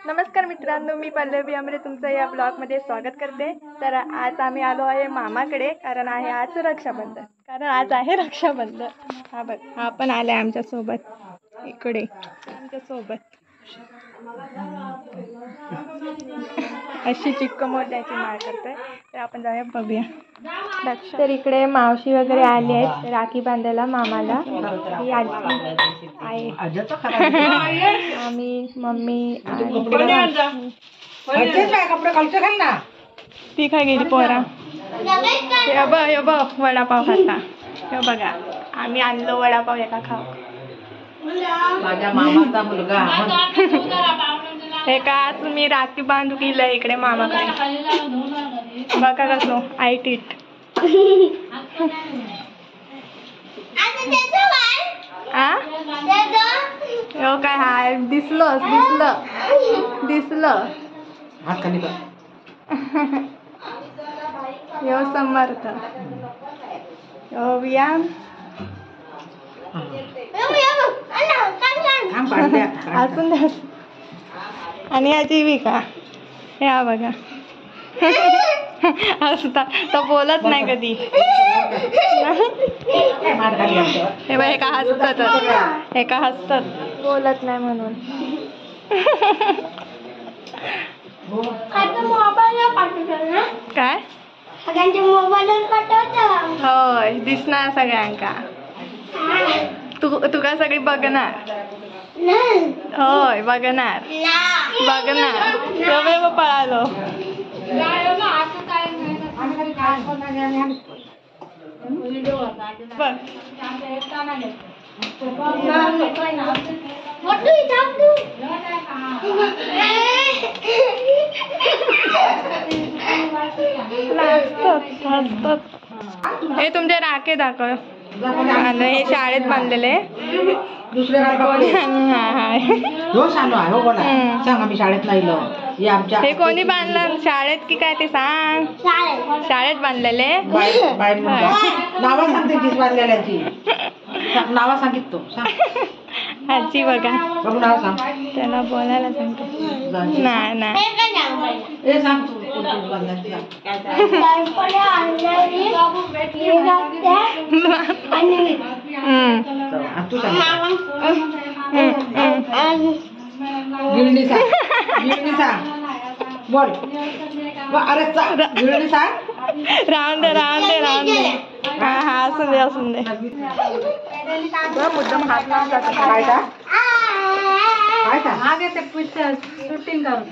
नमस्कार मित्रांनो, मी पल्लवी आमरे तुमचं या ब्लॉगमध्ये स्वागत करते। तर आज आम्ही आलो आहे मामाकडे, कारण आहे आज रक्षाबंधन। हा बघ, हा पण आले आमच्यासोबत इकडे आमच्यासोबत। अशी चिक्क मोत्याची माळ करतोय, तर आपण जाऊया बघूया। तर इकडे मावशी वगैरे आली आहेत राखी बांधायला मामाला। ही आजी आहे, आम्ही मम्मी ती काय गेली पोरा। हे बघ वडापाव खाता, हे बघा आम्ही आणलो वडापाव एका खाऊ। माझ्या मामाचा मुलगा हे का तुम्ही राखी बांधू केलं इकडे मामाकडे, बघा कसं आयटीट। हो काय हाय, दिसलं हात खाली कर। यो समर्थ, यो व्यायाम असून द्या। आणि या जीविका हे बघा असता तो बोलत नाही कधी। हे बघ एका हसतात, एका हसतात, बोलत नाही म्हणून। काय होय दिसणार सगळ्यांका, तुका सगळी बघणार। होय बघणार बघणार, पळालो। हे तुमचे राखे दाखव, हे शाळेत बांधलेले आम्ही शाळेत नाही। हे कोणी बांधलं शाळेत की काय ते सांग। शाळेत बांधलेले नावा सांगते तीच बांधलेल्याची नावा सांगिततो। आजी बघा नाव सांग, त्याला बोलायला सांगतो। नाही गिरणी सांग बोल। अरे गिरणी सांग, राहून दे। हा असून दे। मुद्दाम हात लावून शूटिंग करू।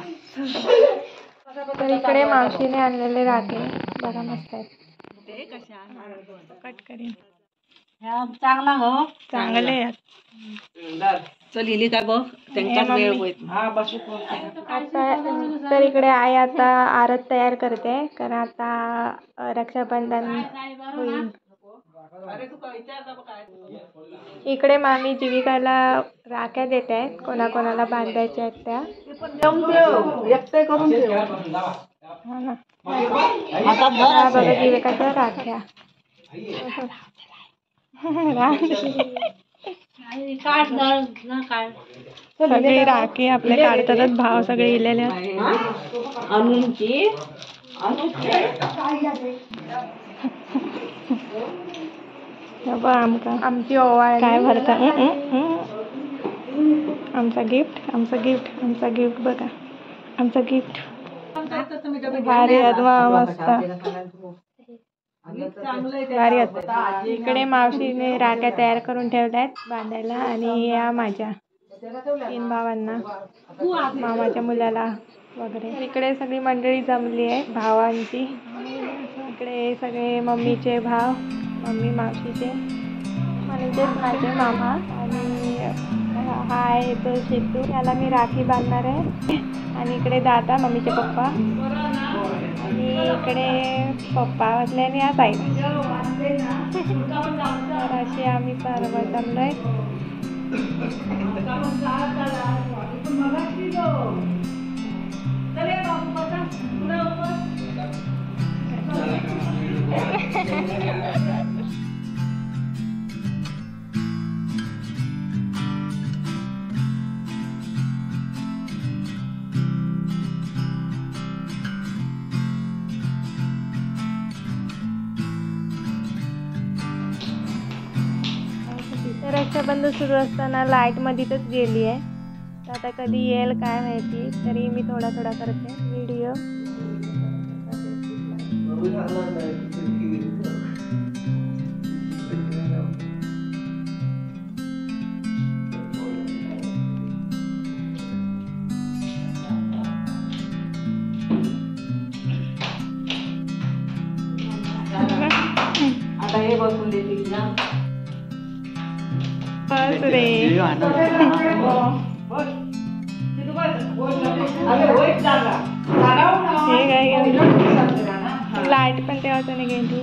तर इकडे मावशीने आणलेले राखे बघा मस्त आहेत। कट करीन चांगला हो, चांगले चल इली काय बघ त्यांचा वेळ होईल। आता तर इकडे आई आता आरत तयार करते, कारण आता रक्षाबंधन होईल। इकडे मामी जीविकाला राख्या देत आहेत, कोणाकोणाला बांधायच्या आहेत त्या। बघा जीविकाच्या राख्या सगळे राखी आपले काढतातच, भाव सगळे इलेले आमची ओवाळ काय भरता। आमचा गिफ्ट बघा, आमचा गिफ्ट भारी मस्त भारी। इकडे मावशीने राख्या तयार करून ठेवल्यात बांधायला, आणि या माझ्या 3 भावांना, मामाच्या मुलाला वगैरे। इकडे सगळी मंडळी जमली आहे भावांची। इकडे सगळे मम्मीचे भाव, मम्मी मावशीचे आणि माझे मामा, आणि हा आहे तो शेतू, याला मी राखी बांधणार आहे। आणि इकडे दादा मम्मीचे पप्पा, आणि इकडे पप्पा असले आणि या साईड। तर असे आम्ही सर्व जमलोय। रक्षाबंधन सुरू असताना लाईट मध्येच गेली आहे. तर आता कधी येईल काय माहिती. तरी मी थोडा थोडा करते व्हिडिओ. आता हे बसून देतील ना. बस रे. हे काय लाईट पण तेव्हाच नाही गेली.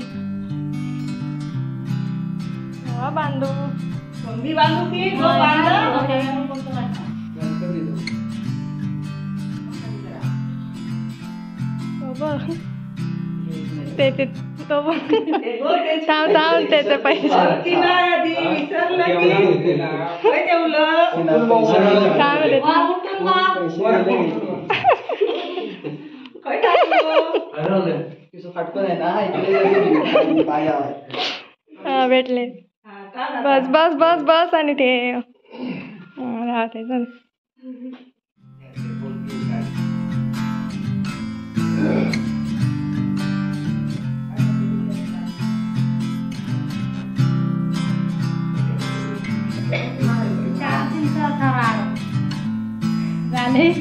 बांधू ते तो थांब थांब त्याचे पैसे हा भेटले. बस बस बस बस आणि ते राहते चल. झाले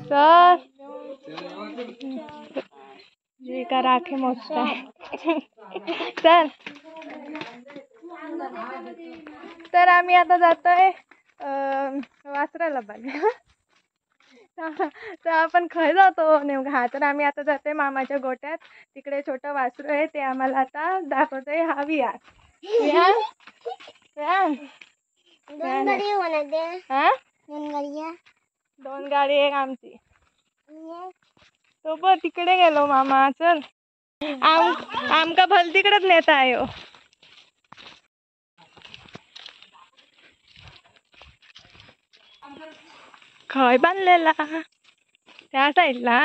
सर जी का राखे मोजता चल. तर आम्ही आता जातोय वासराला बघा. तर आपण खय जातो नेमका. हा तर आम्ही आता जातोय मामाच्या गोट्यात. तिकडे छोटं वासरू आहे ते आम्हाला आता दाखवतोय. हा विहान हा 2 गाडी एक आमची. तो पण तिकडे गेलो मामा. चल आमका भल तिकडेच नेता आहे. खय बांधलेला त्या साईडला.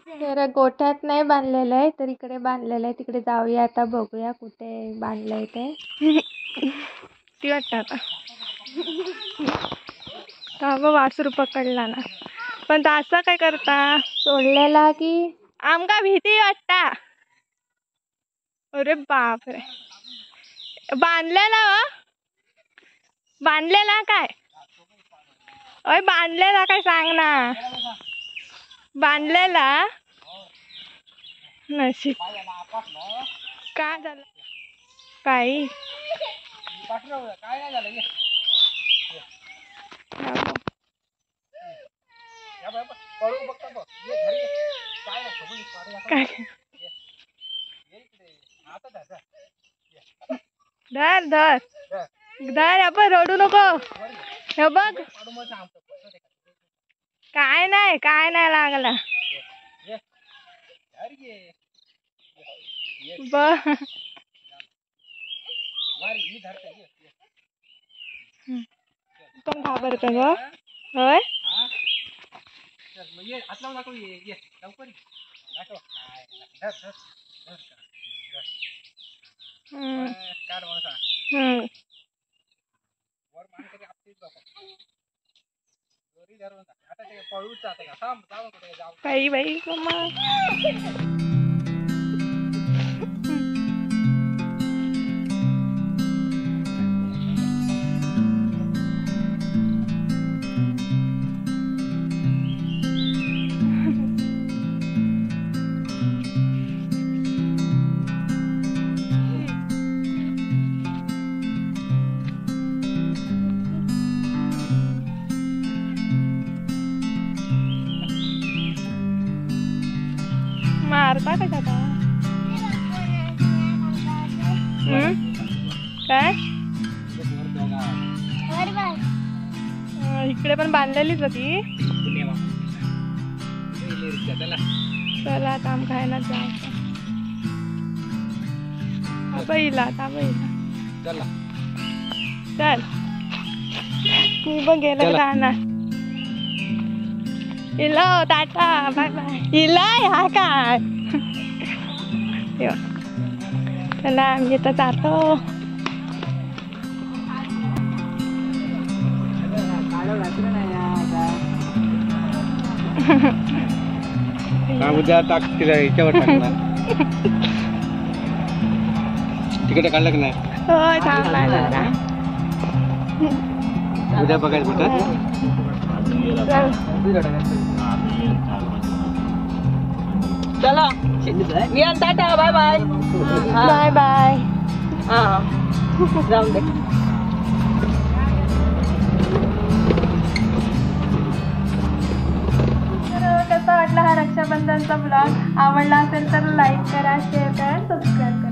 तर गोठ्यात नाही बांधलेलं आहे तर इकडे बांधलेलं आहे. तिकडे जाऊया आता बघूया कुठे बांधलंय ते. ती वाटतं आता वासरू पकडला ना. पण असं काय करता सोडलेला की आमका भीती वाटता. अरे बापरे. बांधलेला काय अय बांधलेला काय सांग ना. बांधलेला नशीब काय झालं काही धर धर धर. आपण रडू नको. हे बघ काय नाही लागला. पण घाबरत ग. होय बाई बाई मम्मा. कशात काय इकडे पण बांधलेलीच होती. चला आता आम खायला जायचं. पहिला चल मी पण गेलं राहणार. इला टाटा बाय बाय. इला ह्या काय चला आम्ही आता जातो. उद्या टाकतील याच्यावर टाकणार. तिकडे काढलं की नाही? होय थांबला जरा. उद्या बघायचं बेटा. चला या टाटा बाय बाय. Bye bye. हा जाऊन दे. कसा वाटला हा रक्षाबंधनचा ब्लॉग? आवडला असेल तर लाईक करा, शेअर करा, सबस्क्राईब करा.